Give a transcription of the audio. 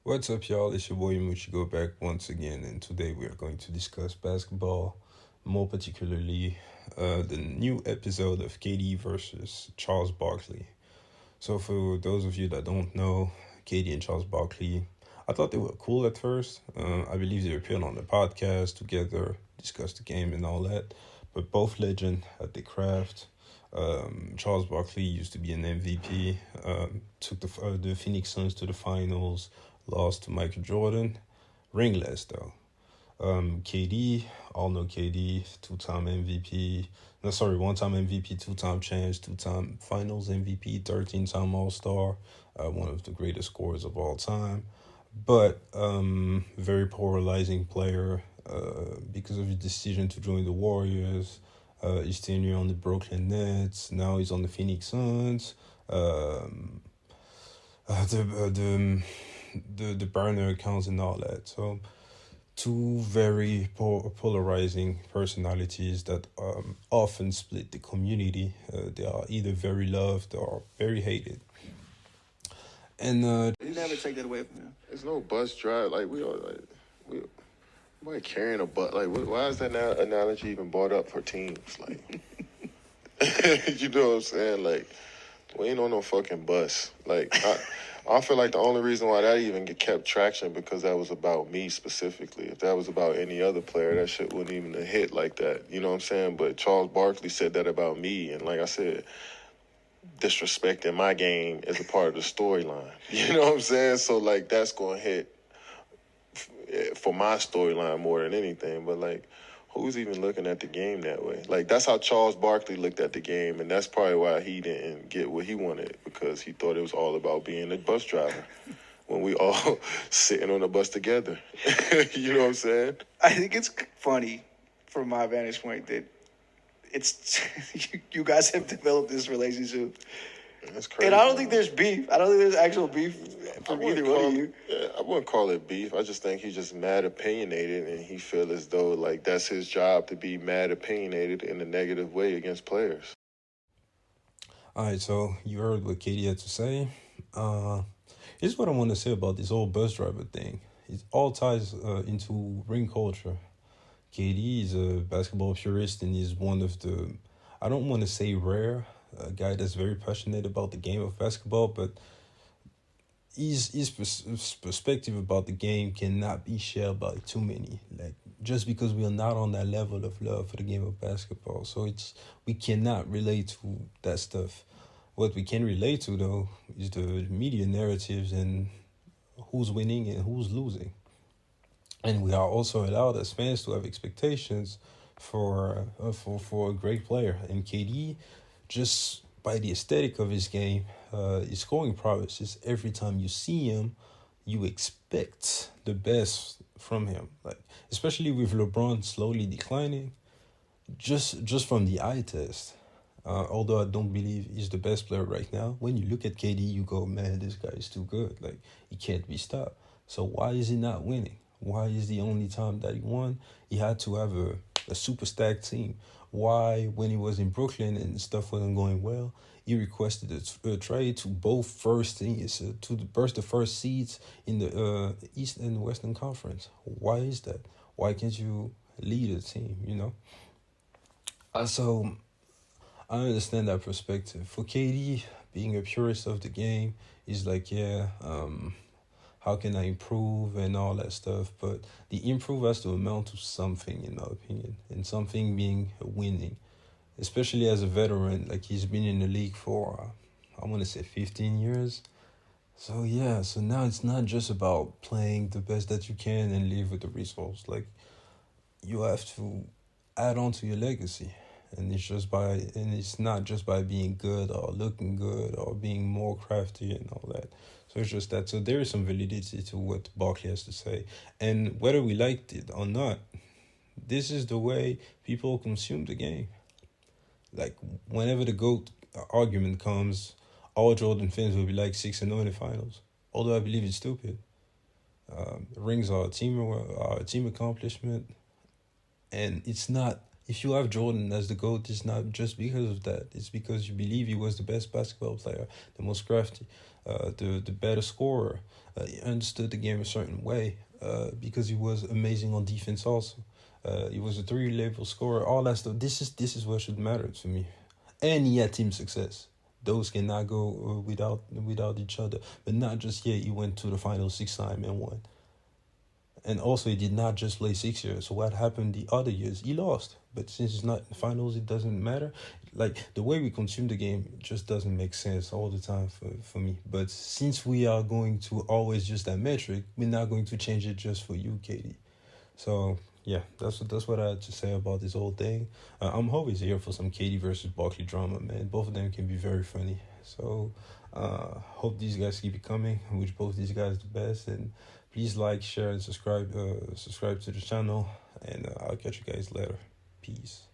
What's up, y'all? It's your boy Muchigo back once again, and today we are going to discuss basketball, more particularly the new episode of KD versus Charles Barkley. So, for those of you that don't know, KD and Charles Barkley, I thought they were cool at first. I believe they appeared on the podcast together, discussed the game and all that. But both legend at the craft. Charles Barkley used to be an MVP. Took the Phoenix Suns to the finals. Lost to Michael Jordan. Ringless though. KD, all know KD, two-time MVP. No, sorry, one-time MVP, two-time champs, two-time Finals MVP, 13-time All-Star, one of the greatest scorers of all time. But very polarizing player because of his decision to join the Warriors, his tenure on the Brooklyn Nets. Now he's on the Phoenix Suns. The burner accounts and all that. So two very polarizing personalities that often split the community. They are either very loved or very hated. And You never take that away from him. There's no bus drive. Like nobody carrying a bus. Like, why is that analogy even brought up for teams? Like, you know what I'm saying? Like, we ain't on no fucking bus. Like, I feel like the only reason why that even kept traction because that was about me specifically. If that was about any other player, that shit wouldn't even have hit like that. You know what I'm saying? But Charles Barkley said that about me, and like I said, disrespecting my game is a part of the storyline. You know what I'm saying? So, like, that's going to hit for my storyline more than anything. But, like, who's even looking at the game that way? Like, that's how Charles Barkley looked at the game, and that's probably why he didn't get what he wanted, because he thought it was all about being a bus driver when we all sitting on the bus together. You know what I'm saying? I think it's funny from my vantage point that it's you guys have developed this relationship. That's crazy. And I don't think there's beef. I don't think there's actual beef from either one of you. Yeah, I wouldn't call it beef. I just think he's just mad opinionated, and he feels as though, like, that's his job to be mad opinionated in a negative way against players. all right, so you heard what KD had to say. Here's what I want to say about this whole bus driver thing. It all ties into ring culture. KD is a basketball purist, and he's one of the, I don't want to say rare, a guy that's very passionate about the game of basketball, but his perspective about the game cannot be shared by too many. Like, just because we are not on that level of love for the game of basketball, so we cannot relate to that stuff. What we can relate to, though, is the media narratives and who's winning and who's losing. And we are also allowed as fans to have expectations for a great player. And KD, just by the aesthetic of his game, his scoring prowess, is every time you see him, you expect the best from him. Like, especially with LeBron slowly declining, just from the eye test. Although I don't believe he's the best player right now, when you look at KD, you go, man, this guy is too good. Like, he can't be stopped. So why is he not winning? Why is the only time that he won, he had to have a super stacked team? Why, when he was in Brooklyn and stuff wasn't going well, he requested a trade to both first teams, to burst the first seeds in the East and Western Conference? Why is that? Why can't you lead a team, you know? So I understand that perspective. For KD, being a purist of the game, he's like, how can I improve and all that stuff? But the improve has to amount to something, in my opinion, and something being winning, especially as a veteran. Like, he's been in the league for, I want to say 15 years. So yeah, so now it's not just about playing the best that you can and live with the results. Like, you have to add on to your legacy. And it's not just by being good or looking good or being more crafty and all that. So it's just that. So there is some validity to what Barkley has to say. And whether we liked it or not, this is the way people consume the game. Like, whenever the GOAT argument comes, all Jordan fans will be like 6-0 in the finals. Although I believe it's stupid. Rings are a team accomplishment. And it's not If you have Jordan as the GOAT, it's not just because of that. It's because you believe he was the best basketball player, the most crafty, the better scorer. He understood the game a certain way because he was amazing on defense also. He was a three-level scorer, all that stuff. This is what should matter to me. And he had team success. Those cannot go without each other. But not just yet. He went to the final 6 times and won. And also, he did not just play 6 years. So what happened the other years? He lost. But since it's not in the finals, it doesn't matter. Like, the way we consume the game just doesn't make sense all the time for me. But since we are going to always use that metric, we're not going to change it just for you, Katie. So, yeah, that's what I had to say about this whole thing. I'm always here for some Katie versus Barkley drama, man. Both of them can be very funny. So, hope these guys keep it coming. I wish both these guys the best. And please like, share, and subscribe to the channel. And I'll catch you guys later. Peace.